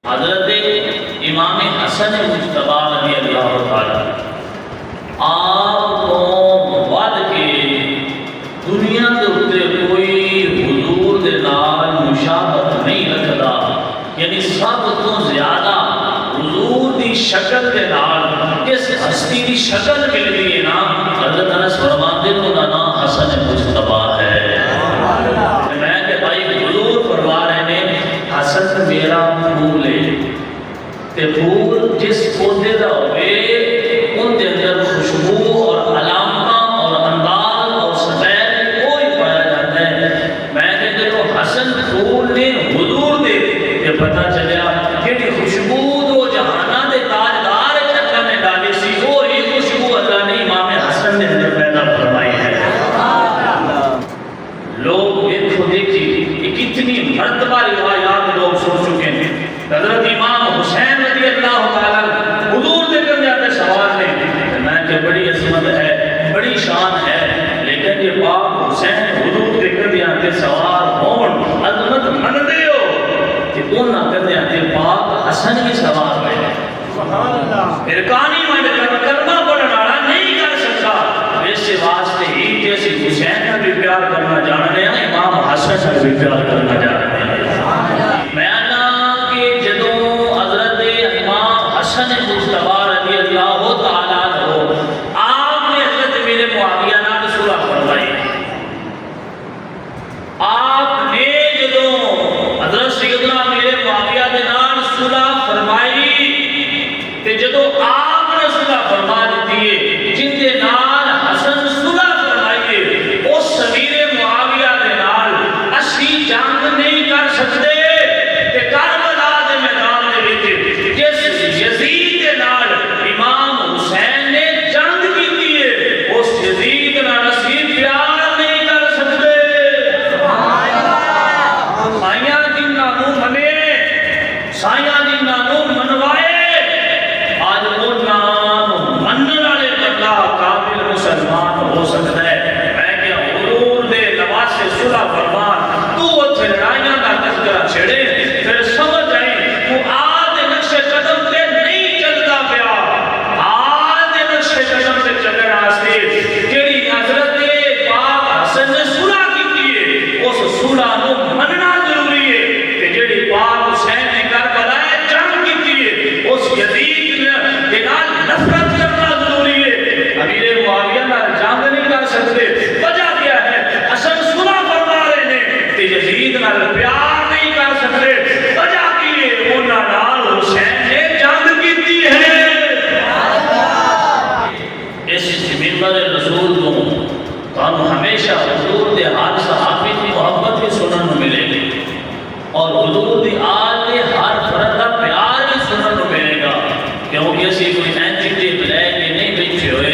حضرت امام حسن مجتبی رضی اللہ تعالیٰ آپ کو ود کے دنیا کے اتنے کوئی حضور دے نال مشابہت نہیں رکھتا، یعنی سب تو زیادہ حضور دی شکل دے نال کس ہستی دی شکل ملتی ہے نا، حضرت انس فرماتے ہیں انہاں نام حسن مجتبی ہے۔ میں کہ بھائی حضور فرما رہے ہیں حسن میرا پھول ہے، تے پھول جس پودے دا ہوئے ان دے اندر خوشبو اور علامت اور انداز اور سفید کوئی پایا جاتا ہے۔ میں کہ جب حسن پھول نے حضور دے تے پتہ چلیا کہ خوشبو دو جہانہ دے تاجدار اللہ نے ڈالی سی، وہی خوشبو اللہ نے امام حسن نے اندر پیدا فرمائی ہے۔ لوگ دیکھو دیکھی یہ کتنی مرتبہ روایات لوگ سن چکے ہیں۔ حضرت امام حسین رضی اللہ تعالیٰ حضور دے کر جاتے سوال نے میں کہ بڑی عظمت ہے، بڑی شان ہے، لیکن یہ پاک حسین حضور دے کر جاتے سوال ہون عظمت من دے ہو کہ کون نہ کر جاتے پاک حسن کی سوال ہوئے۔ ارکانی من کر کلمہ پڑھنا نہیں کر سکتا، اس واسطے ہی جیسے حسین کا بھی پیار کرنا جاننے ہیں امام حسن کا بھی پیار کرنا جاننے ہیں۔ میں حسن مجتبی رضی اللہ تعالیٰ عنہ آپ نے حضرت میرے معاویہ نال صلح فرمائی۔ آپ نے جدوں حضرت سیدنا میرے معاویہ دے نال صلح فرمائی تے جدوں آپ نے صلح فرما دیتی ہے جن دے نال حسن صلح فرمائیے اس میرے معاویہ دے نال اسی جنگ نہیں کر سکتے تے کربلا دے میدان دے وچ جس یزید کے نال امام حسین نے جنگ کی ہے اس یزید نال اسی پیار نہیں کر سکتے۔ سائیاں جنہاں نوں منے، سائیاں جنہاں نوں منوائے، آج انہاں نوں منن والے بندہ کامل مسلمان ہو سکتا ہے۔ میں کہ حضور دے نواسے صلح فرمان تو اتھے لڑائیاں دا تذکرہ چھڑے پھر سمجھ آئی تو آج نقش قدم تے نہیں چلتا پیا، آج نقش قدم تے چلنا آستے کیڑی حضرت پاک حسن نے صلح کی ہے اس صلح نو مننا ضروری ہے کہ جیڑی پاک حسین نے کربلا جنگ کی ہے اس یزید نے نال نفرت کرنا ضروری ہے۔ امیر معاویہ نال جنگ نہیں کر سکتے، وجہ کیا ہے؟ حسن صلح فرما رہے ہیں کہ یزید نال پیار نہیں کر سکتے، وجہ کی ہے انہاں نال حسین نے جنگ کی ہے۔ اس منبر رسول کو تو ہمیشہ حضور دے ہر صحابی کی محبت کی سنن ملے گی اور حضور دی آل دے ہر فرد کا پیار بھی سنن ملے گا، کیونکہ اسی کوئی اینٹیٹیو لے کے نہیں بیٹھے ہوئے،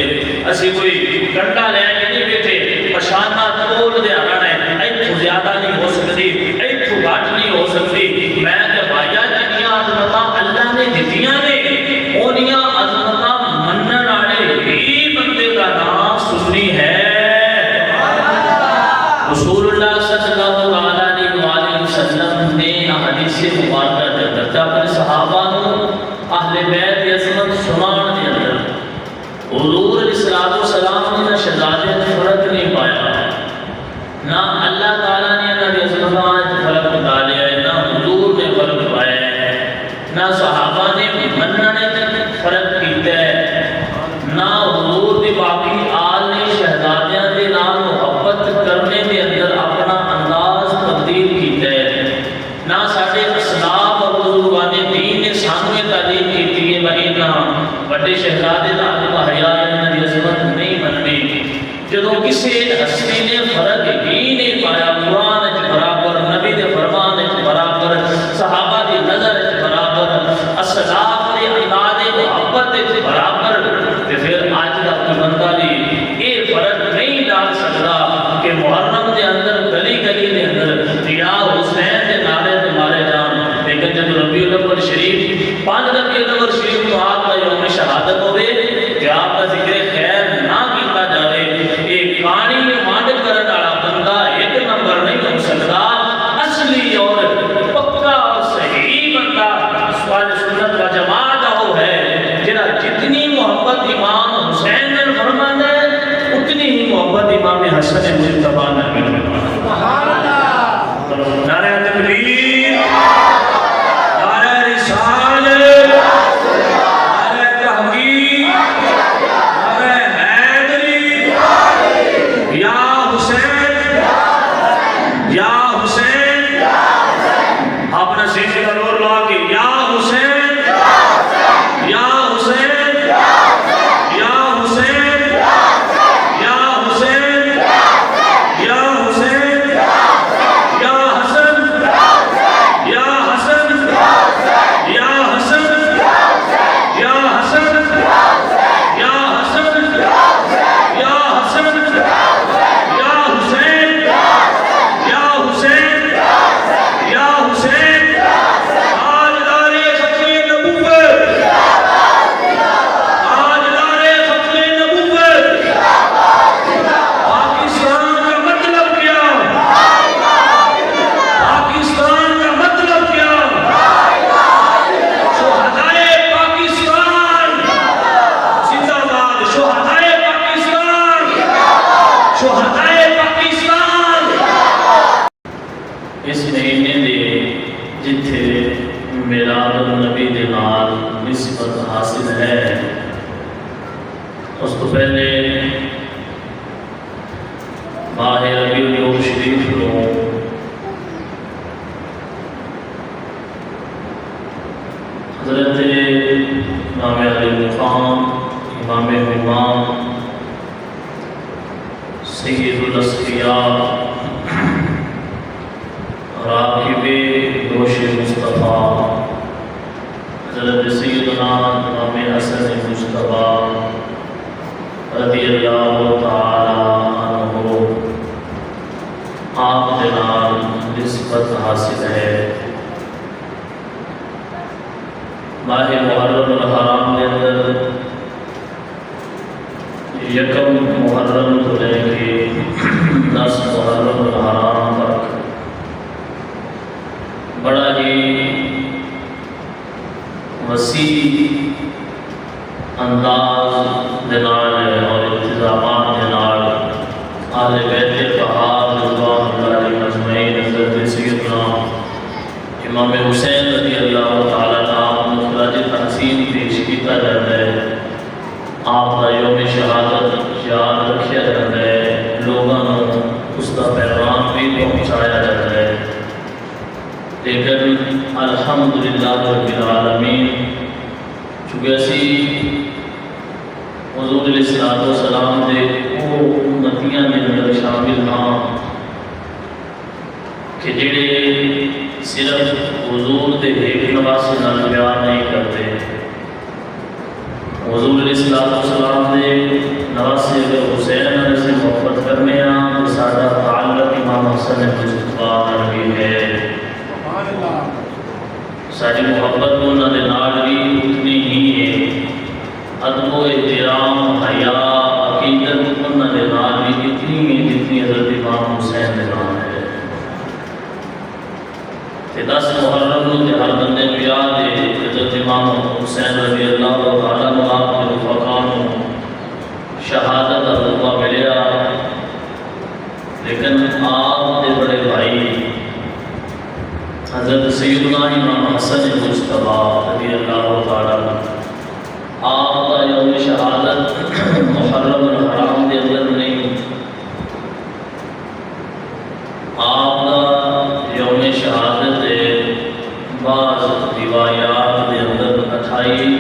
اسی کوئی گھنٹہ لے کے نہیں بیٹھے، پشانہ تول دے آنا ہے ایتھو زیادہ نہیں ہو سکتی، ایتھو گھٹ نہیں ہو سکتی۔ میں کہ بھائیا جنیاں عظمتاں اللہ نے دتیاں نے اونیاں عظمتاں منن والے ہی بندے کا نام سنی ہے۔ رسول اللہ صلی اللہ علیہ وسلم نے حدیث مبارکہ دے کرتا اپنے صحابہ نو اہل بیت کی عظمت سنان دے اندر حضور علیہ السلام نے شہزادے نے فرق نہیں پایا، نہ اللہ تعالیٰ نے انہاں دی عظمتاں فرق ڈالیا ہے، نہ حضور نے فرق پایا ہے، نہ صحابہ نے مننے تے فرق کیتا ہے، نہ حضور دی باقی آل نے شہزادیاں دے نال محبت کرنے دے اندر اپنا انداز تبدیل کیتا ہے، نہ ساڈے اسلاف اور بزرگان دین نے سامنے تعلیم کیتی ہے بھائینا بڑے شہزادے دا حیا انہاں دی عظمت نہیں مننی۔ جدوں کسی ہستی نے فرق ہی نہیں پایا، قرآن وچ برابر، نبی دے فرمان وچ برابر، صحابہ دی نظر وچ برابر، اسلاف دے انداز محبت وچ برابر، تے پھر اج دا کوئی بندہ بھی یہ فرق نہیں ڈال سکتا کہ محرم دے اندر گلی گلی دے اندر یا حسین دے نعرے تے مارے جان، لیکن جب ربیع الاول شریف 5 ربیع الاول شریف تو آپ کا یوم شہادت ہوئے سنت و جماعت وہ ہے جڑا جتنی محبت امام حسین نے فرمانا ہے اتنی ہی محبت امام حسن مجتبی نے فرمانا ہے۔ سبحان اللہ، نعرہ تکبیر، نعرہ رسالت، نعرہ تحقیق، نعرہ حیدری، یا حسین یا حسین، اپنا سینے کا نور لا کے یا حسین یا حسین یا حسین یا حسین یا حسین یا حسن یا حسن یا حسن یا حسن یا حسن یا حسن یا حسین یا حسین یا حسین تاجدار ختم نبوت، تاجدار ختم نبوت، پاکستان کا مطلب کیا؟ پاکستان کا مطلب کیا؟ شہدائے پاکستان زندہ باد، شہدائے پاکستان، شہدائے پاکستان۔ اس مہینے دے جتھے میلاد النبی دے نال نسبت حاصل ہے، اس تو پہلے ماہ ربیع الاول شریف کو حضرت امام علی مقام امام امام سید الاسقیاء راکب گوش مصطفیٰ حضرت سیدنا امام حسن مجتبی رضی اللہ تعالی عنہ آپ کے نال نسبت حاصل ہے۔ ماہ محرم الحرام کے اندر یکم محرم تو لے کے 10 محرم الحرام تک بڑا ہی وسیع انداز دنال اور انتظامات دنال اہل بیت طہار رضوان اللہ علیہ اجمعین حضرت سیدنا امام حسین رضی اللہ تعالیٰ عنہ مخرج تحسین پیش کیتا جاتا ہے۔ آپ کا یوم شہادت یاد رکھا جاتا ہے، لوگوں کو اس کا پیغام بھی پہنچایا جاتا ہے۔ لیکن الحمدللہ رب العالمین چونکہ اسی حضور علیہ السلام دے وہ امتیاں دے اندر شامل ہاں کہ جڑے صرف حضور دے ایک نواسی نال پیار نہیں کرتے، حضور علیہ السلام دے نواسی اگر حسین سے محبت کرنے ہاں تو سارا تعلق امام حسن مجتبی بھی ہے، ساری محبت انہوں نے نال بھی اتنی ہی ہے، ادب و احترام حیا عقیدت انہوں نے نال بھی اتنی ہے جتنی حضرت امام حسین نے نال ہے۔ 10 محرم کو ہر بندے کو یاد ہے حضرت امام حسین رضی اللہ تعالیٰ عنہ آپ کے رفقا کو شہادت کا رتبہ ملیا، لیکن آپ کے بڑے بھائی حضرت سیدنا امام حسن مجتبی رضی اللہ تعالیٰ عنہ آپ کا یوم شہادت محرم الحرام کے اندر نہیں، آپ کا یوم شہادت بعض روایات کے اندر 28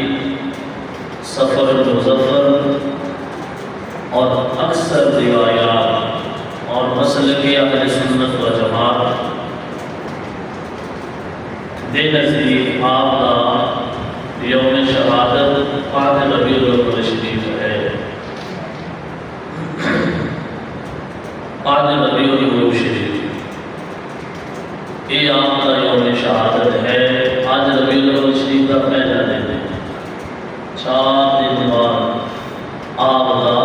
سفر المظفر اور اکثر روایات اور مسلک اہل سنت و جماعت دے نزدیک آپ کا یوم شہادت 5 ربیع الاول شریف ہے۔ 5 ربیع الاول شریف یہ آپ کا یوم شہادت ہے۔ 5 ربیع الاول شریف کا پہلا دن ہے، 4 دن بعد آپ کا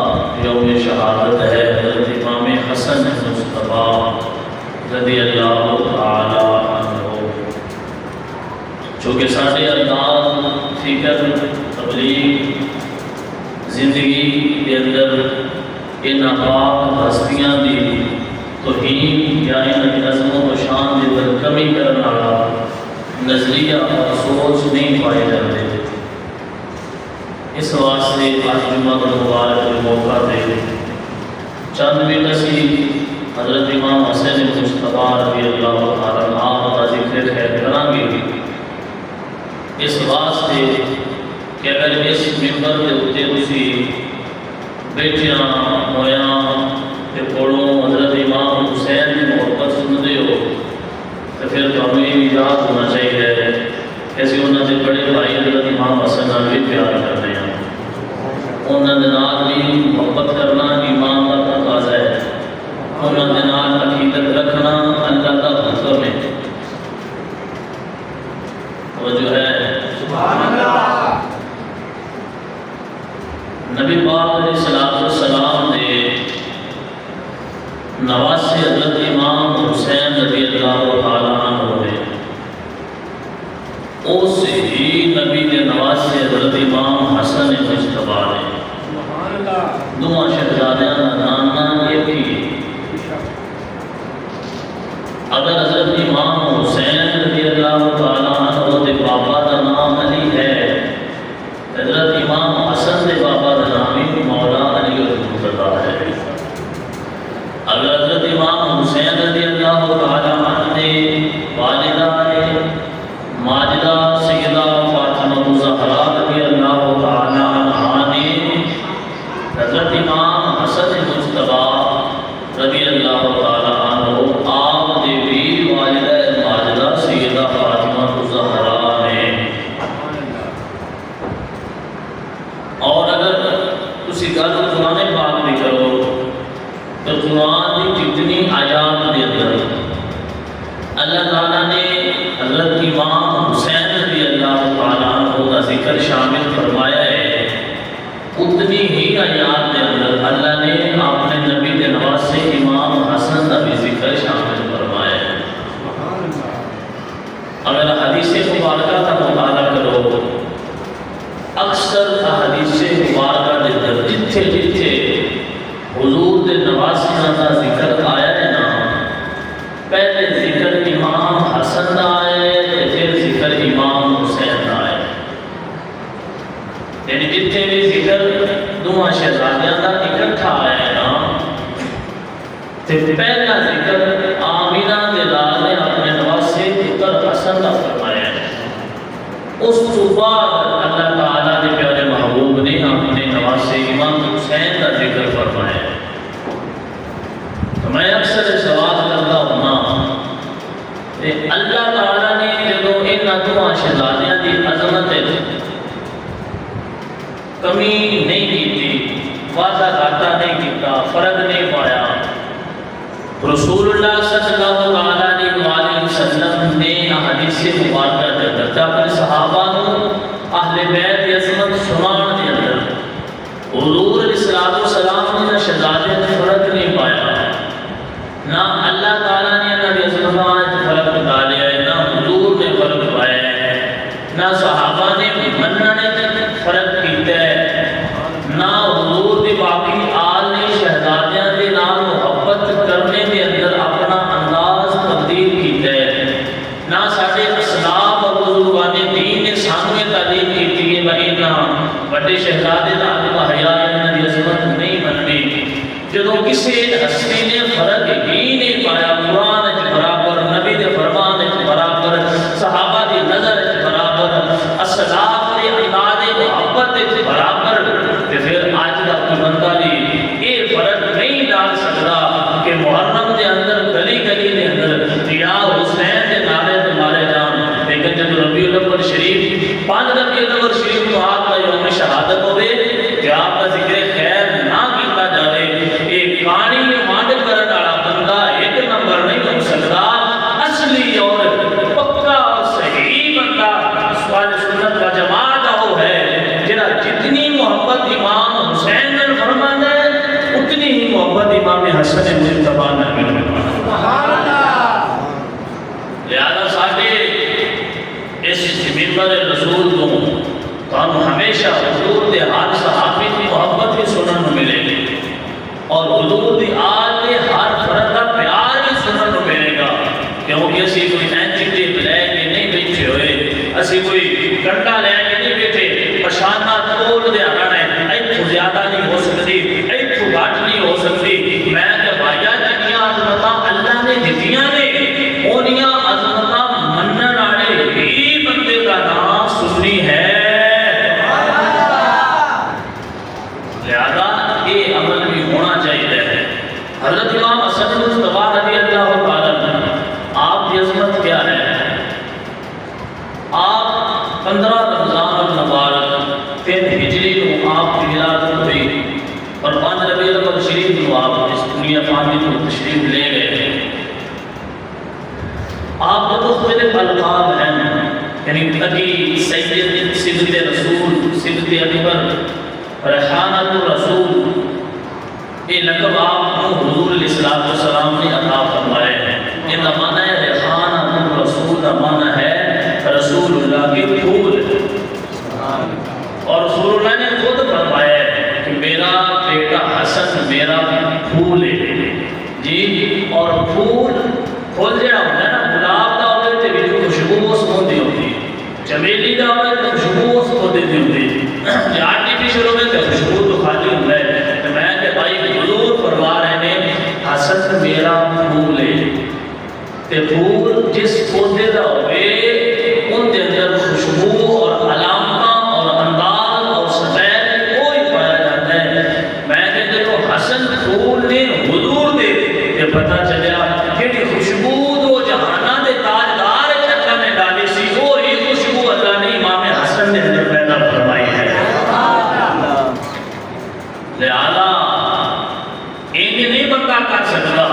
یوم شہادت ہے حضرت امام حسن مجتبی رضی اللہ تعالی عنہ، چونکہ ساڑھے انداز فکر تبلیغ زندگی کے اندر ان ناپاک ہستیاں دی توہین یا ان عظمت و شان کے اندر کمی کرنے والا نظریہ اور سوچ نہیں پائے جاتے. اس واسطے آج جمعہ مبارک کے موقع دے چند منٹ سی حضرت امام حسین مصطفیٰ رضی اللہ تعالیٰ عنہ کا ذکر خیر کریں گے. اس واسطے کہ اگر اس ممبر کے اتنے تسی بیٹیاں ہویاں تے کولوں حضرت امام حسین کی محبت سنتے ہو تو پھر تمہیں یاد ہونا چاہیے کہ اسی انہوں نے بڑے بھائی حضرت امام حسن نال بھی پیار کرتے ہیں. انہوں نے نال بھی محبت کرنا ایمان کا تقاضا ہے. انہوں نے نال عقیدت رکھنا اللہ کا حکم ہے. وہ جو ہے سبحان اللہ نبی پاک علیہ السلام نے نواسے حضرت امام حسین رضی اللہ تعالیٰ عنہ نے اس ہی نبی کے نواسے حضرت امام حسن مصطفیٰ نے دونوں شہزادیاں کا نام ایک ہی. اگر حضرت امام حسین رضی اللہ تعالیٰ عنہ کے بابا کا نام علی ہے، حضرت امام حسن کے بابا کا نام ہی مولا علی المرتضیٰ ہے. اگر حضرت امام حسین رضی اللہ تعالیٰ عنہ نے والدہ ماجدہ سیدہ فاطمہ الزہرا رضی اللہ تعالیٰ عنہ نے حضرت امام حسن مصطفیٰ رضی اللہ تعالیٰ عنہ آپ نے بھی والدہ ماجدہ سیدہ فاطمہ الزہرا نے. اور اگر تسی گل قرآن پاک بھی کرو تو قرآن کی جتنی آیات کے اندر اللہ تعالیٰ نے حضرت امام حسین رضی اللہ تعالیٰ عنہ کا ذکر شامل فرمایا ہے، اتنی ہی آیات کے اندر اللہ نے اپنے نبی کے نواسے امام حسن کا بھی ذکر شامل فرمایا ہے. اگر حدیث مبارکہ کا مطالعہ کرو اکثر حدیث مبارکہ کے اندر جتھے جتھے حضور کے نواسیاں کا ذکر آیا ہے نا، پہلے ذکر امام حسن کا آیا ہے پھر ذکر امام حسین کا آیا ہے. یعنی جتنے بھی ذکر دونوں شہزادیاں کا اکٹھا آیا ہے نا، تو پہلا ذکر آمینہ کے لال نے اپنے نواسے پتر حسن کا فرمایا ہے. اس تو بعد اللہ تعالیٰ نے پیارے محبوب نے اپنے نواسے امام حسین کا ذکر فرمایا ہے. تو میں اکثر سوال کرتا ہوں کہ اللہ تعالیٰ نے جب ان دونوں شہزادیاں کی عظمت کمی نہیں کی تھی، وعدہ گھاٹا نہیں کیتا، فرق نہیں پایا، رسول اللہ صلی اللہ علیہ وسلم نے حدیث مبارکہ دے اندر اپنے صحابہ نو اہل بیت کی عظمت سنان دے اندر حضور علیہ السلام نے شہزادے نے فرق نہیں پایا، نہ اللہ تعالیٰ نے انہاں دی عظمت فرق ڈالیا ہے، نہ حضور نے فرق پایا ہے، نہ صحابہ نے مننے فرق کیتا ہے، نہ حضور دی باقی آل نے شہزادیاں دے نام محبت کرنے دے اندر اپنا انداز تبدیل کیتا ہے، نہ ساڈے اسلاف اور بزرگان دین نے سامنے تعلیم کی ہے بھائی بڑے شہزادے دا عالم حیا انہاں دی عظمت نہیں مننی. جدوں کسی ہستی نے فرق ہی نہیں پایا، قرآن وچ برابر، نبی دے فرمان وچ برابر، صحابہ دی نظر وچ برابر، اسلاف دے انداز محبت وچ برابر، تے پھر اج دا کوئی بندہ بھی یہ فرق نہیں ڈال سکتا کہ محرم دے اندر گلی گلی دے اندر یا حسین دے نعرے تے مارے جان، لیکن جب ربیع الاول شریف 5 ربیع الاول شریف کو آپ کا یوم شہادت ہوئے کہ آپ کا ذکر خیر نہ کیتا جائے، ایک کہانی مانڈ کرنے والا بندہ ایک نمبر نہیں ہو سکتا. اصلی اور پکا اور صحیح بندہ سوال سنت کا جماعت وہ ہے جنہاں جتنی محبت امام حسین نے فرمایا ہے اتنی ہی محبت امام حسن مصطفیٰ نے فرمایا. لہذا ساڈے اس منبر رسول رسول دوں تو ہمیشہ حضور دے ہر صحابی کی محبت بھی سنن ملے گی اور حضور دی آل دے ہر فرد کا پیار بھی سنن ملے گا، کیونکہ اسی کوئی اینٹی لے کے نہیں بیٹھے ہوئے، اسی کوئی گنڈا لے کے نہیں بیٹھے، پشانہ تول دے آنا ہے، ایتھو زیادہ نہیں ہو سکتی، ایتھو گھٹ نہیں ہو سکتی۔ میں کہ بھائیا جنیاں عظمتاں اللہ نے دتیاں نے، اونیاں عظمتاں منن والے ہی بندے کا نام سننی ہے۔ لہذا یہ عمل بھی ہونا چاہیے۔ حضرت امام حسن مصطفیٰ رضی اللہ تعالیٰ عنہ، آپ کی عظمت کیا ہے؟ آپ 15 رمضان المبارک 3 ہجری کو آپ کی ولادت ہوئی اور 5 ربیع الاول شریف کو آپ اس دنیا فانی کو تشریف لے گئے۔ آپ کو مختلف القاب ہیں، یعنی تقی، سید، صفت رسول، صفت اکبر، ریحانۃ الرسول، یہ لقب آپ کو حضور علیہ السلام نے عطا فرمائے ہیں۔ ان کا معنی ہے ریحانۃ الرسول کا معنی ہے رسول اللہ کے پھول، اور رسول اللہ نے خود فرمایا ہے کہ میرا بیٹا حسن میرا پھول ہے جی، اور پھول جڑا ہوتا ہے نا، گلاب کا ہوتا ہے تو خوشبو اس ہوتی ہوتی، چمیلی کا ہوتا ہے تو خوشبو اس ہوتی ہوتی، آرٹیفیشل ہوتا ہے تو خوشبو تو خالی ہوتا ہے۔ تو میں کہ بھائی حضور فرما رہے ہیں حسن میرا پھول ہے، تے پھول جس پودے کا ہوئے ان کے اندر خوشبو اور علامت اور انداز اور سطح کوئی پایا جاتا ہے۔ میں کہ دیکھو حسن پھول نے حضور دے کہ پتہ چلیا کہ خوشبو دو جہانہ دے تاجدار اللہ نے ڈالی سی، وہی خوشبو اللہ نے امام حسن نے اندر پیدا فرمائی ہے۔ لہذا یہ نہیں بندہ کر سکتا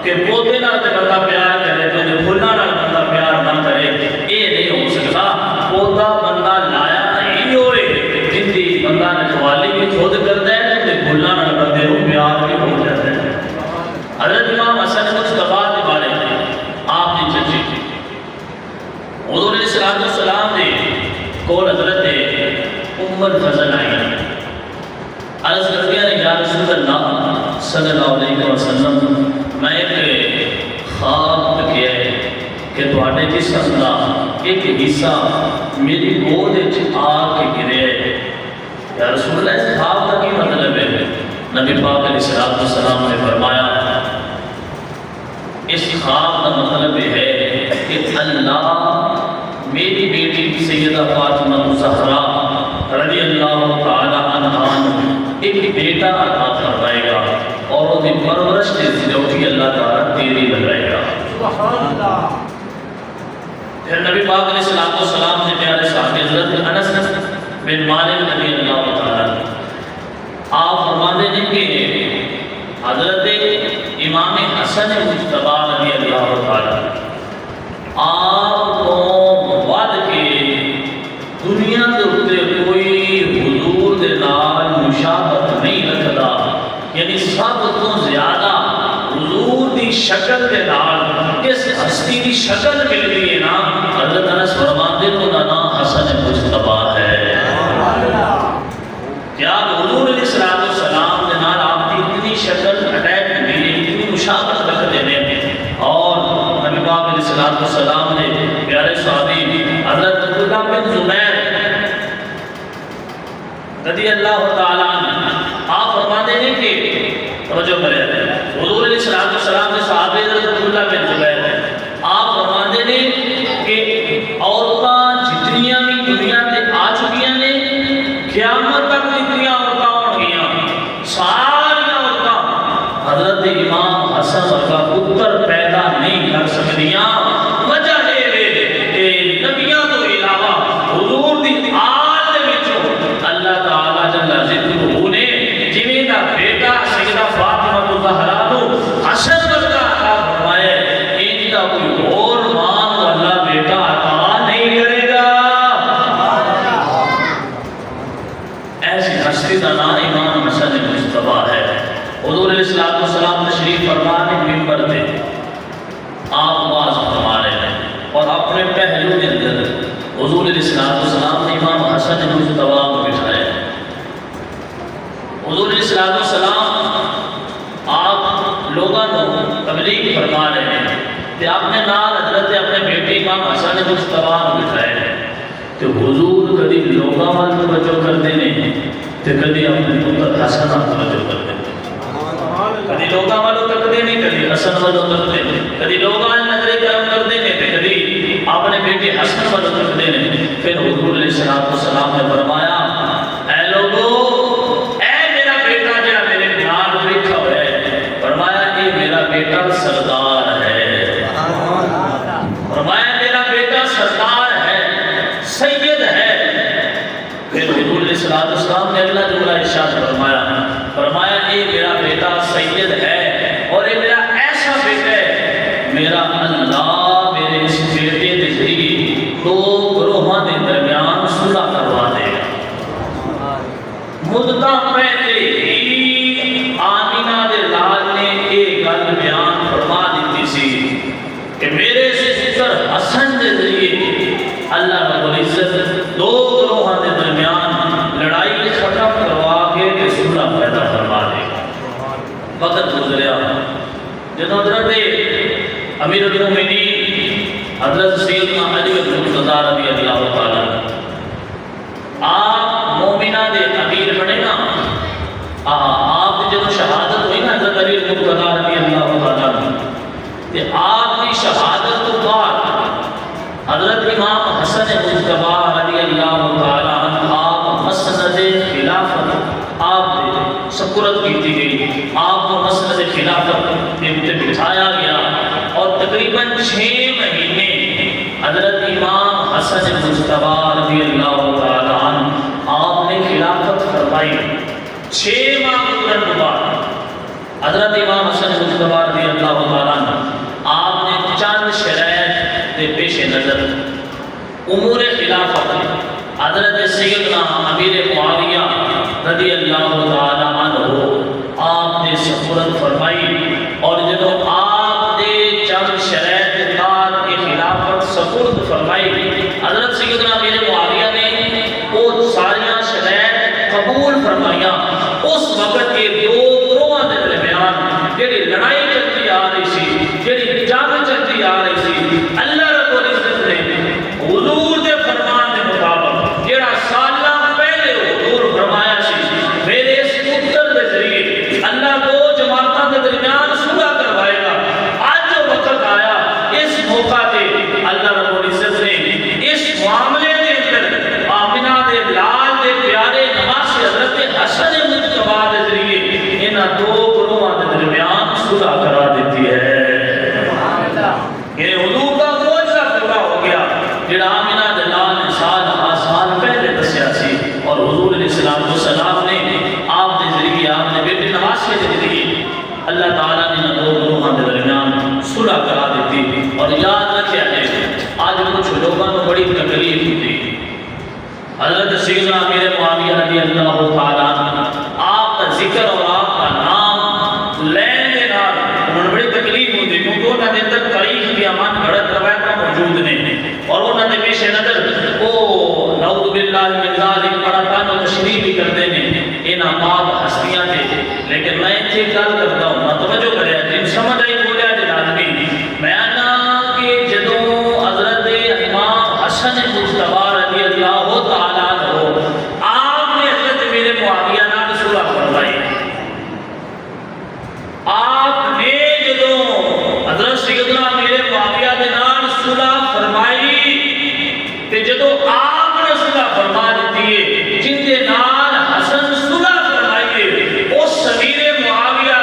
کہ پودے نال بندہ پیار کرے تو پھولاں نال بندہ پیار نہ کرے، یہ نہیں ہو سکتا۔ پودا بندہ لایا ہی ہوئے جن کی بندہ نکوالی بھی خود کرتا ہے تو پھولاں نال بندے کو پیار بھی ہو جاتا ہے۔ حضرت امام حسن مصطفیٰ کے بارے میں آپ نے چرچی کی، حضور علیہ السلام نے کول حضرت فضل آئی، عرض کر دیا یا رسول اللہ صلی اللہ علیہ وسلم، میں ایک خواب کیا ہے کہ تواڈے جسم کا ایک حصہ میری گود آ کے گرے ہے۔ یا رسول اللہ اس خواب کا کی مطلب ہے؟ نبی پاک علیہ السلام نے فرمایا اس خواب کا مطلب یہ ہے کہ اللہ میری بیٹی سیدہ فاطمہ الزہرا رضی اللہ تعالی عنہا ایک بیٹا عطا فرمائے گا اور اس کی پرورش کی ذمہ اللہ تعالیٰ تیری لگائے گا۔ سبحان اللہ۔ پھر نبی پاک علیہ السلام نے پیارے صحابی حضرت انس بن مالک رضی اللہ تعالیٰ آپ فرماتے ہیں کہ حضرت امام حسن مجتبیٰ رضی اللہ تعالیٰ آپ کو ود کے دنیا کے اتنے کوئی حضور دے نال مشابہت نہیں رکھتا، یعنی سب تو زیادہ حضور دی شکل دے نال اس ہستی دی شکل ملتی ہے نا، حضرت انس فرماتے ہیں انہاں نام حسن مجتبیٰ ہے۔ کیا حضور علیہ السلام دے نال آپ کی اتنی شکل اٹیچ ہوئی ہے، اتنی مشابہت رکھتے ہیں، اور نبی پاک علیہ السلام نے پیارے صحابی حضرت عبداللہ بن زبیر رضی اللہ تعالیٰ عنہ آپ فرماتے ہیں کہ توجہ کریں حضور علیہ السلام کے صحابی حضرت عبداللہ بن زبیر آپ فرماتے ہیں کہ عورتاں جتنیاں بھی دنیا تے آ چکیاں نے قیامت تک اتنی عورتاں ہو گئیاں، ساری عورتاں حضرت امام حسن کا پتر پیدا نہیں کر سکتیاں۔ وجہ یہ ہے کہ نبیوں تو علاوہ حضور دی آل دے وچوں اللہ تعالیٰ جل ذکرہ نے جویں دا بیٹا سیدہ فاطمہ الزہرا نو حسن ورگا عطا فرمایا، ان دا کوئی اور مان اللہ بیٹا عطا نہیں کرے گا۔ ایسی ہستی کا نام امام حسن مجتبیٰ ہے۔ حضور علیہ السلام تشریف فرمانے منبر تھے، آپ واز فرما رہے ہیں اور اپنے پہلو کے اندر حضور علیہ السلام حسن مجتبی کو بٹھایا۔ حضور علیہ السلام آپ لوگوں کو تبلیغ فرما رہے ہیں کہ آپ نے نال حضرت اپنے بیٹے امام حسن مجتبی کو بٹھایا ہے کہ حضور کدی لوگوں وال توجہ کرتے ہیں تے کدی اپنے پتر حسن وال توجہ کرتے ہیں۔ کدی لوگوں والوں تکتے نہیں، کدی حسن والوں تکتے نہیں، کدی لوگوں نظر کرم کرتے ہیں تے کدی اپنے بیٹے حسن والوں تکتے ہیں۔ پھر حضور علیہ السلام نے فرمایا اے لوگو، اے میرا بیٹا جڑا میرے نال بیٹھا ہوا ہے، فرمایا اے میرا بیٹا سردار ہے، فرمایا میرا بیٹا سردار ہے، سید ہے۔ پھر حضور علیہ السلام نے اگلا جملہ ارشاد فرمایا، فرمایا اے میرا بیٹا سید ہے اور اے میرا ایسا بیٹا ہے، میرا اللہ میرے اس بیٹے کے ذریعے دو گروہاں کے درمیان صلح کروا دے گا۔ مدتاں پہلے ہی آمینہ دے لال نے ایک گل بیان فرما دیتی سی کہ میرے پتر حسن کے ذریعے اللہ رب العزت دو گروہاں کے درمیان لڑائی ختم کروا کے صلح پیدا فرما دے گا۔ وقت گزریا، جنہوں حضرت امیر المومنین حضرت سیدنا علی بن مرتضیٰ رضی اللہ تعالیٰ آپ مومنہ دے امیر بنے نا، آپ جب شہادت ہوئی نا حضرت علی بن مرتضیٰ رضی اللہ تعالیٰ کہ آپ کی شہادت تو بعد حضرت امام حسن مجتبی رضی اللہ تعالیٰ آپ مسند خلافت آپ سپرد کی گئی، آپ کو مسند خلافت میں بٹھایا گیا اور تقریباً 6 مہینے حضرت امام حسن مجتبی رضی اللہ تعالیٰ آپ نے خلافت فرمائی۔ 6 ماہ گزرنے کے بعد حضرت امام حسن مجتبی رضی اللہ تعالیٰ آپ نے چند شرائط کے پیش نظر امور خلافت حضرت سیدنا امیر معاویہ رضی اللہ تعالیٰ عنہ آپ نے سپرد فرمائی، اور جب آپ نے چند شرائط کے خلافت سپرد فرمائی، حضرت سیدنا امیر معاویہ نے وہ ساری شرائط قبول فرمایا۔ اس وقت کے دو گروہاں کے درمیان جڑی لڑائی چلتی آ رہی سی، جڑی جنگ چلتی آ رہی سی، اللہ رب العزت نے حضور دے فرمان کے مطابق جڑا سالہ پہلے حضور فرمایا سی میرے اس پتر کے ذریعے اللہ دو جماعتوں کے درمیان صلح کروائے گا، آج جو وقت آیا اس موقع تے اللہ رب العزت نے اس معاملے کے اندر آمنہ دے لال دے پیارے نواز حضرت حسن مجتبی کے ذریعے انہاں دو گروہاں کے درمیان صلح کرا دیتی ہے۔ یہ حضور کا معجزہ پورا ہو گیا جڑا آمنہ دے لال نے سال پہلے دسیا سی، اور حضور علیہ السلام نے آپ کے ذریعے آپ نے بیٹے نواز کے ذریعے اللہ تعالیٰ نے دو گروہاں کے درمیان صلح کرا دیتی۔ اور یاد رکھیا ہے آج کچھ لوگوں کو بڑی تکلیف ہوتی، حضرت سیدنا امیر معاویہ رضی اللہ تعالیٰ آپ کا ذکر اور آپ کا نام لین کے نال انہوں بڑی تکلیف ہوتی، کیونکہ انہوں نے اندر تاریخ کی امان گھڑت روایت موجود نہیں، اور انہوں نے پیش نظر وہ نعوذ باللہ من ذالک بڑا تان و تشریح بھی کرتے ہیں ان آباد ہستیاں تھے۔ لیکن میں اتنے گل کرتا ہوں، توجہ کرے جن سمجھ آئی بولیا جن آدمی میں آنا کہ جدوں حضرت امام حسن مجتبی رضی اللہ تعالیٰ عنہ آپ نے حضرت میرے معاویہ نال صلح فرمائی، آپ نے جدوں حضرت سیدنا میرے معاویہ دے نال صلح فرمائی تے جدوں آپ نے صلح فرما دیتی ہے جن دے نال حسن صلح فرمائیے اس امیر معاویہ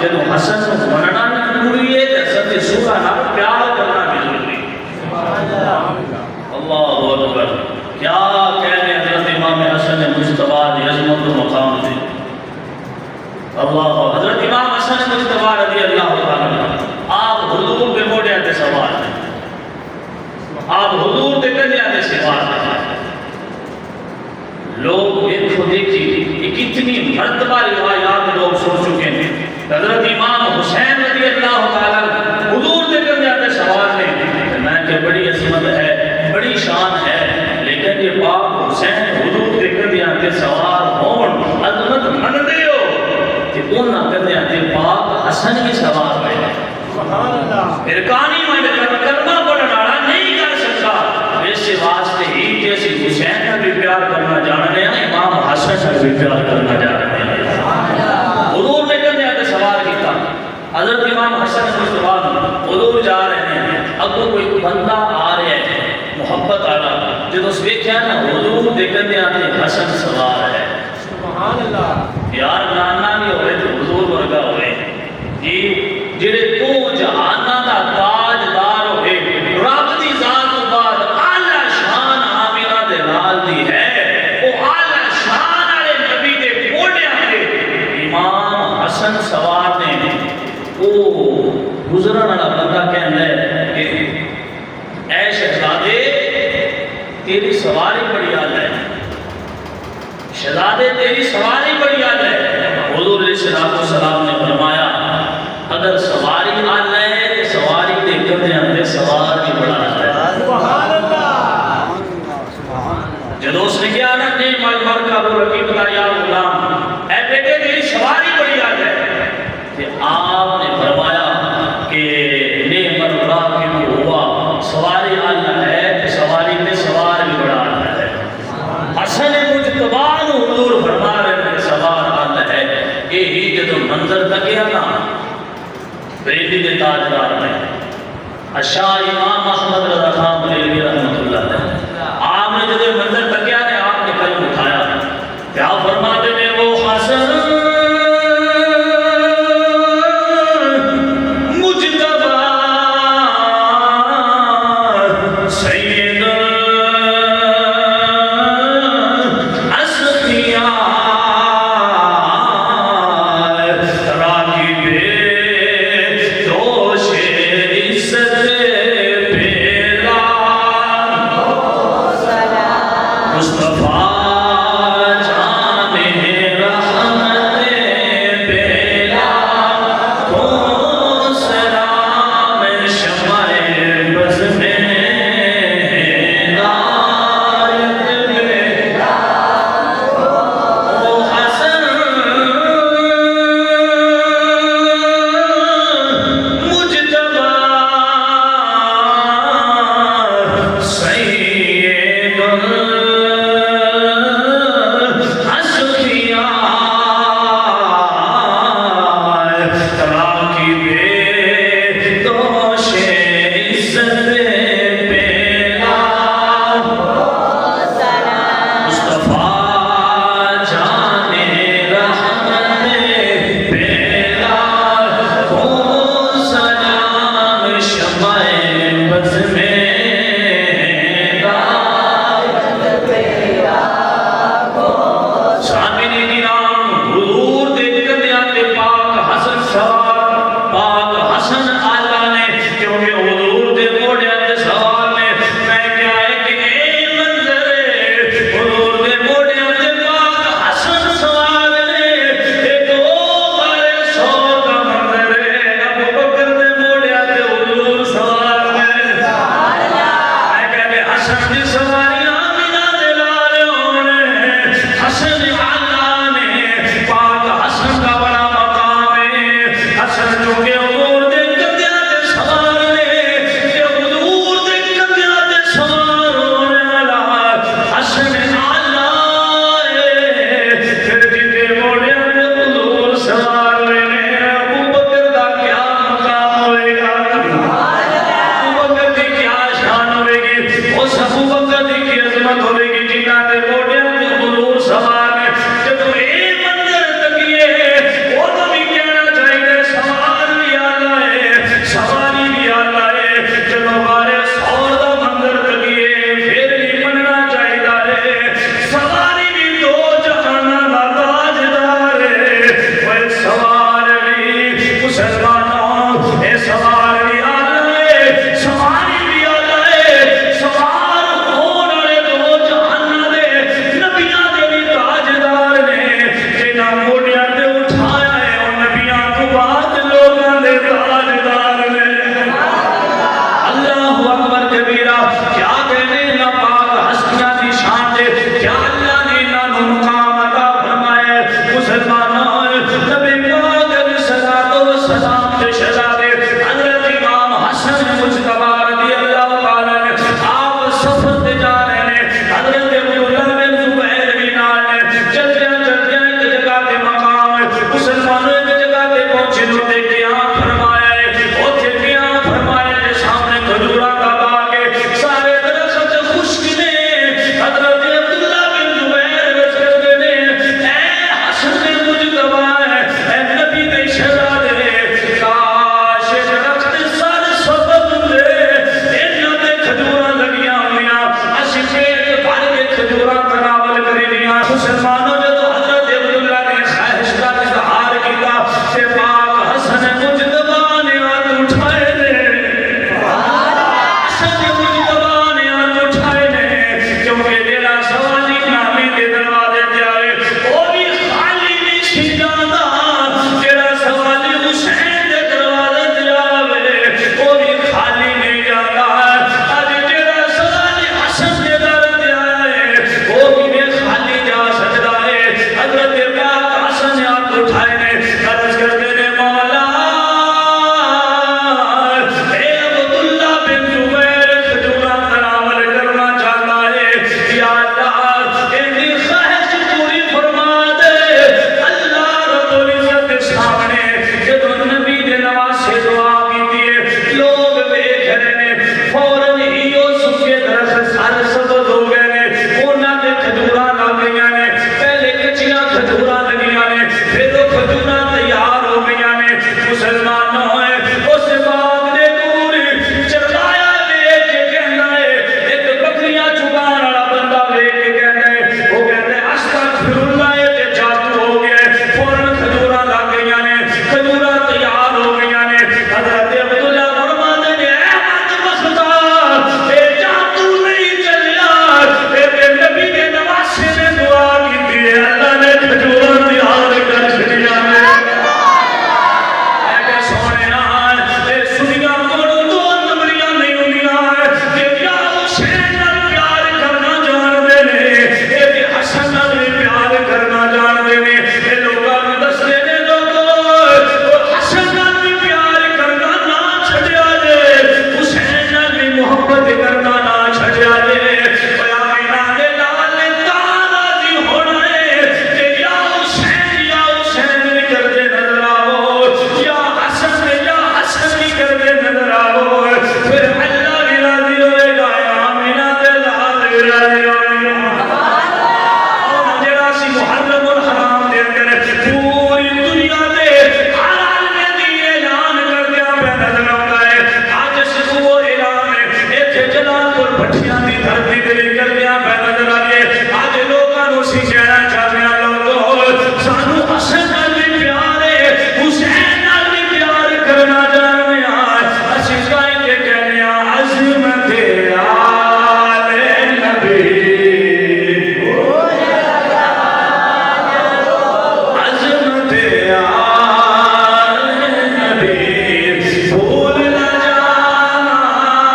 جب حسن مننا بھی ضروری ہے تو حسن کے سورہ نال پیار کرنا بھی ضروری ہے۔ اللہ اکبر، کیا کہنے حضرت امام حسن مجتبیٰ دی عظمت و مقام دے۔ اللہ حضرت امام حسن مجتبیٰ رضی اللہ عنہ آپ حضور پہ موڑے آتے سوال ہیں، آپ حضور پہ کہنے آتے سوال ہیں۔ لوگ دیکھو دیکھی یہ کتنی مرتبہ روایات لوگ سن چکے ہیں۔ حضرت امام حسین رضی اللہ تعالیٰ حضور پہ کہنے آتے سوال ہیں، میں کہ بڑی عظمت ہے، بڑی شان ہے، لیکن یہ پاک حسین حضور پہ کہنے آتے سوال ہون عظمت من دے ہو کہ انہاں کہنے آتے پاک حسن کی سوال ہے۔ ارکانی میں کلمہ پڑھنا نہیں کر سکتا، اس واسطے ہی جیسے حسین کا بھی پیار کرنا جانتے ہیں امام حسن کا بھی پیار کرنا جانتے ہیں۔ حضور نے کہنے آتے سوال کیتا، حضرت امام حسن مجتبیٰ حضور جا رہے ہیں، اب تو کوئی بندہ آ رہے ہیں محبت آنا، جب اس ویکھیا نا حضور دے کہنے آتے حسن سوال ہے۔ یار نانا نہیں ہوئے تو حضور ورگا ہوئے جی، جڑے تو جہانا دا تاجدار ہوئے، رب دی ذات بعد اعلیٰ شان آمینہ دے نال دی ہے، وہ اعلیٰ شان والے نبی دے موڑے آتے امام حسن سوار نے وہ گزرن والا بندہ کہنا ہے کہ اے شہزادے تیری سواری بڑی اعلیٰ ہے، شہزادے تیری سواری بڑی اعلیٰ ہے۔ حضور علیہ السلام نے فرمایا اگر سواری اعلیٰ ہے تو سواری دے کہتے ہیں سوار بھی بڑا اعلیٰ ہے۔ جب اس نے کیا نا نعم المرکب رکیب یا غلام، اے بیٹے تیری سواری بڑی اعلیٰ ہے، کہ آپ نے فرمایا کہ نعم الراکب ہوا، سواری اعلیٰ ہے تو سواری میں سوار بھی بڑا اعلیٰ ہے۔ حسن مجتبیٰ حضور فرما رہے ہیں سوار اعلیٰ ہے۔ یہی جب منظر تکیا نا بریلی دے تاجدار میں اشاہ امام احمد رضا خان بریلی رحمت اللہ علیہ، آپ نے جب منظر تکیا نے آپ نے قلم اٹھایا، کیا فرماتے ہیں وہ حسن اٹھائے نے عرض کرتے نے مولا اے عبداللہ بن زبیر کھجورا تناول کرنا چاہتا ہے یا اللہ ایک خواہش پوری فرما دے اللہ رب العزت کے سامنے جب نبی نے نماز سے دعا کی تھی لوگ دیکھ رہے نے فوراً ہی وہ سکے درخت سارے سبز ہو گئے نے انہاں دے کھجورا لگ گئیاں نے پہلے کچیاں کھجورا لگیاں نے پھر وہ کھجورا تیار ہو گئیاں نے مسلمان ہوئے اس باغ دے دور چروایا لے کے کہنا ہے ایک بکریاں چگان والا بندہ لے کے کہنا ہے وہ کہتے ہیں استغفراللہ یہ جادو ہو گیا ہے فوراً کھجورا لگ گئیاں نے کھجورا تیار ہو گئیاں نے حضرت عبداللہ فرماتے ہیں اے مت مستا اے جادو نہیں چلیا اے نبی کے نواسے نے دعا کی تھی اللہ نے کھجورا تیار کر چھڑیا ہے اے کہ سونے اے سنیاں کوڑوں دو نمبریاں نہیں ہوندیاں کہ یا حسین نال پیار کرنا جان دے نے اے کہ حسن نال پیار کرنا جان دے نے اے لوگاں نوں دس دے نے لوگوں حسن نال بھی پیار کرنا نہ چھڈیا جے حسین نال بھی محبت کرنا نہ چھڈیا جے اے آمینہ دے لال نے تاں راضی ہونا ہے کہ یا حسین بھی کردے نظر آؤ یا حسن بھی کردے نظر آؤ پھر اللہ بھی راضی ہوئے گا آمینہ دے لال بھی راضی ہوئے گا جڑا سی محرم الحرام دے اندر پوری دنیا دے ہر عالم دی اعلان کردیا پہ نظر آتا ہے آج صرف وہ اعلان ہے ایتھے جلال پور بھٹیاں دی دھرتی تے کردیا پہ نظر آئے آج لوگاں نوں سی کہنا چاہتے ہیں لوگوں سانو حسن نال بھی پیار ہے حسین نال بھی پیار کرنا جاننے اسی گائیں کے کہنے عظمت آل نبی عظمت آل نبی بھول نہ جانا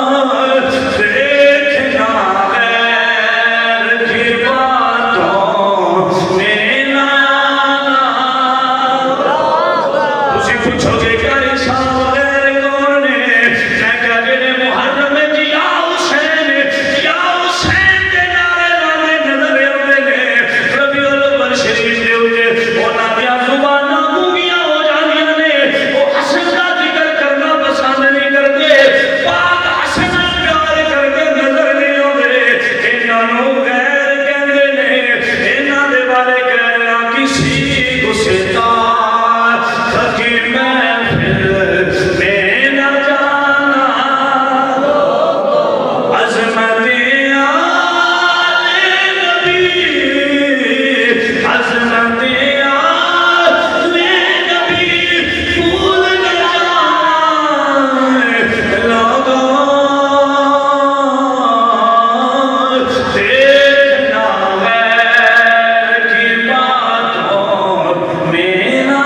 لوگوں دیکھنا غیر کی باتوں میں نہ آنا اسی پوچھو گے کہ انسان غیر کون ہے میں کہا جنہیں محرم یا حسین دے نعرے لانے نظر آتے نے ربیع الاول شریف دے اتے انہاں دیاں زباناں گونگیاں ہو جاندیاں نے وہ حسن دا ذکر کرنا پسند نہیں کرتے پاک حسن نال پیار کردے نظر نہیں آندے انہاں نوں غیر کہندے نے انہاں دے بارے کہنا کسی گستاخ کی محفل میں نہ جانا عظمت آل نبی عظمت آل نبی بھول نہ جانا لوگوں دیکھنا غیر کی باتوں میں نہ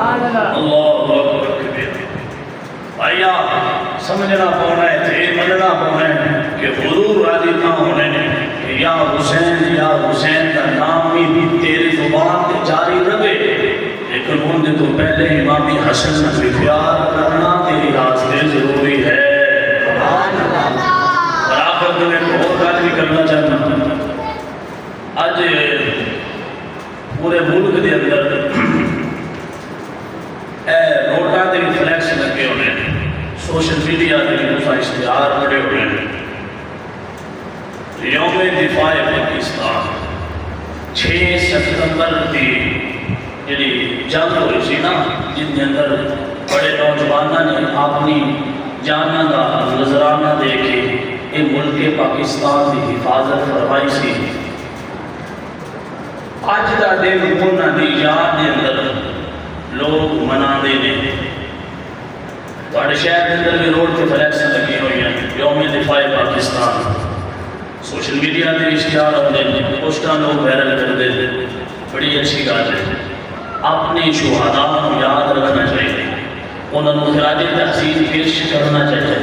آنا اللہ اکبر کبیر آیا سمجھنا پونا ہے تھے مننا پونا ہے کہ حضور راضی نہ ہونے نے کہ یا حسین کا نام بھی تیری زبان تے جاری رہے لیکن ان دے تو پہلے امام حسن سے پیار کرنا تیری واسطے ضروری ہے اور آخر میں ایک اور بات بھی کرنا چاہتا ہوں آج پورے ملک دے اندر روڈاں دے فلیکس لگے ہوئے ہیں سوشل میڈیا دے اشتہار بڑے ہوئے ہیں یوم دفاع پاکستان 6 ستمبر کی جڑی جنگ ہوئی سی نا جن کے اندر بڑے نوجوانوں نے اپنی جاناں دا نذرانہ دے کے یہ ملک پاکستان کی حفاظت فرمائی سی اج دا دن انہاں دی یاد دے اندر لوگ مناندے نے تواڈے شہر کے اندر بھی روڈ تے فلیکس لگی ہوئی ہیں یوم دفاع پاکستان سوشل میڈیا تے اشتہار ہوندے نے پوسٹاں لوگ وائرل کردے نے بڑی اچھی گل ہے اپنے شہداء کو یاد رکھنا چاہیے انہوں نے خراج تحسین پیش کرنا چاہیے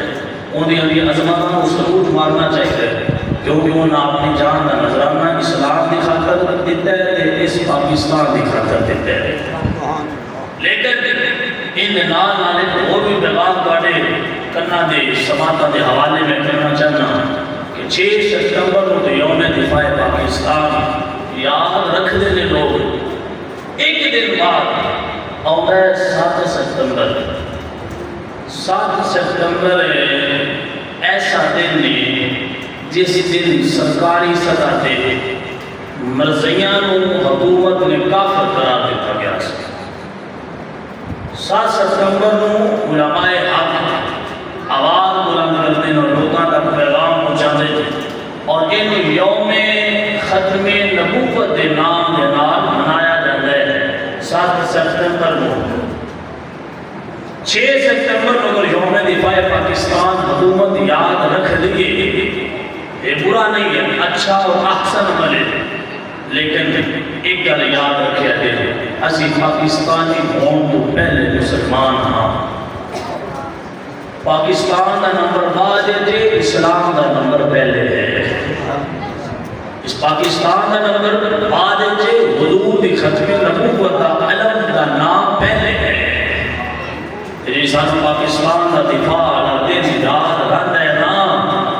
اندی عظمت کو سلوٹ مارنا چاہیے کیونکہ انہیں اپنی جان کا نظرانہ اسلام کی خاطر دیتا ہے تے اس پاکستان کی خاطر دیتا ہے. لیکن ان نال نالے اور بھی پیغام باٹے کرنا دے سماعتوں کے حوالے میں کرنا چاہنا کہ 6 ستمبر کو یوم دفاع پاکستان یاد رکھ دینے لوگ. ایک دن بعد آتا ہے 7 ستمبر. 7 ستمبر ایسا دن نہیں جس دن سرکاری سطح تے مرزیاں حکومت نے کافر قرار دیتا گیا. 7 ستمبر کو علماء حق آواز بلند کرتے ہیں اور لوگوں تک پیغام پہنچاتے ہیں اور ان یوم ختم نبوت کے نام کے نال منایا جاتا ہے. 7 ستمبر کو 6 ستمبر کو اگر یوم دفاع پاکستان حکومت یاد رکھ لیے یہ برا نہیں ہے، اچھا اور احسن عمل ہے. لیکن ایک گل یاد رکھے ہے اسی پاکستانی ہون تو پہلے مسلمان ہاں. پاکستان کا نمبر بعد ہے، اسلام کا نمبر پہلے ہے. اس پاکستان کا نمبر بعد ہے، حدود ختم نبوت کا علم کا نام پہلے ہے. یہ سانو پاکستان کا دفاع دن یاد رکھنا ہے نا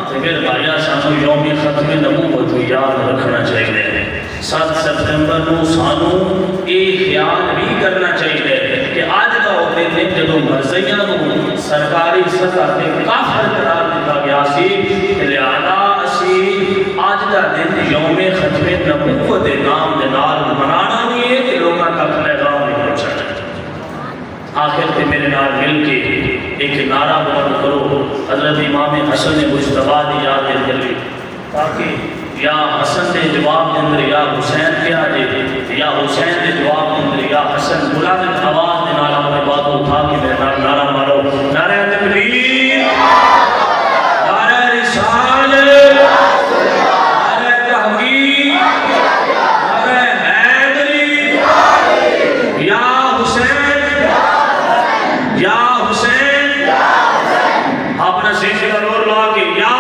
تو پھر بھائیا سانو یوم ختم نبوت کو یاد رکھنا چاہیے. 7 ستمبر کو سانو یہ خیال بھی کرنا چاہیے کہ آج کا وہ دن جدو مرزیاں کو سرکاری سطح پہ کافر قرار دیتا گیا سی لہذا اسی آج کا دن یوم ختم نبوت کے نام کے نال منانا نہیں ہے کہ لوگوں تک پیغام نہیں پہنچانا. آخر تے میرے نال مل کے ایک نعرہ بلند کرو حضرت امام حسن مجتبیٰ دی یاد دل تاکہ یا حسن دے جواب اندر یا حسین کیا دے یا حسین دے جواب اندر یا حسن بلند آواز دے نال اپنے بات اٹھا کے میرے نال نعرہ مارو. نعرہ تکبیر، نعرہ رسالت، نعرہ تحقیق، نعرہ حیدری، یا حسین یا حسین. اپنا سینے کا نور لا کے یا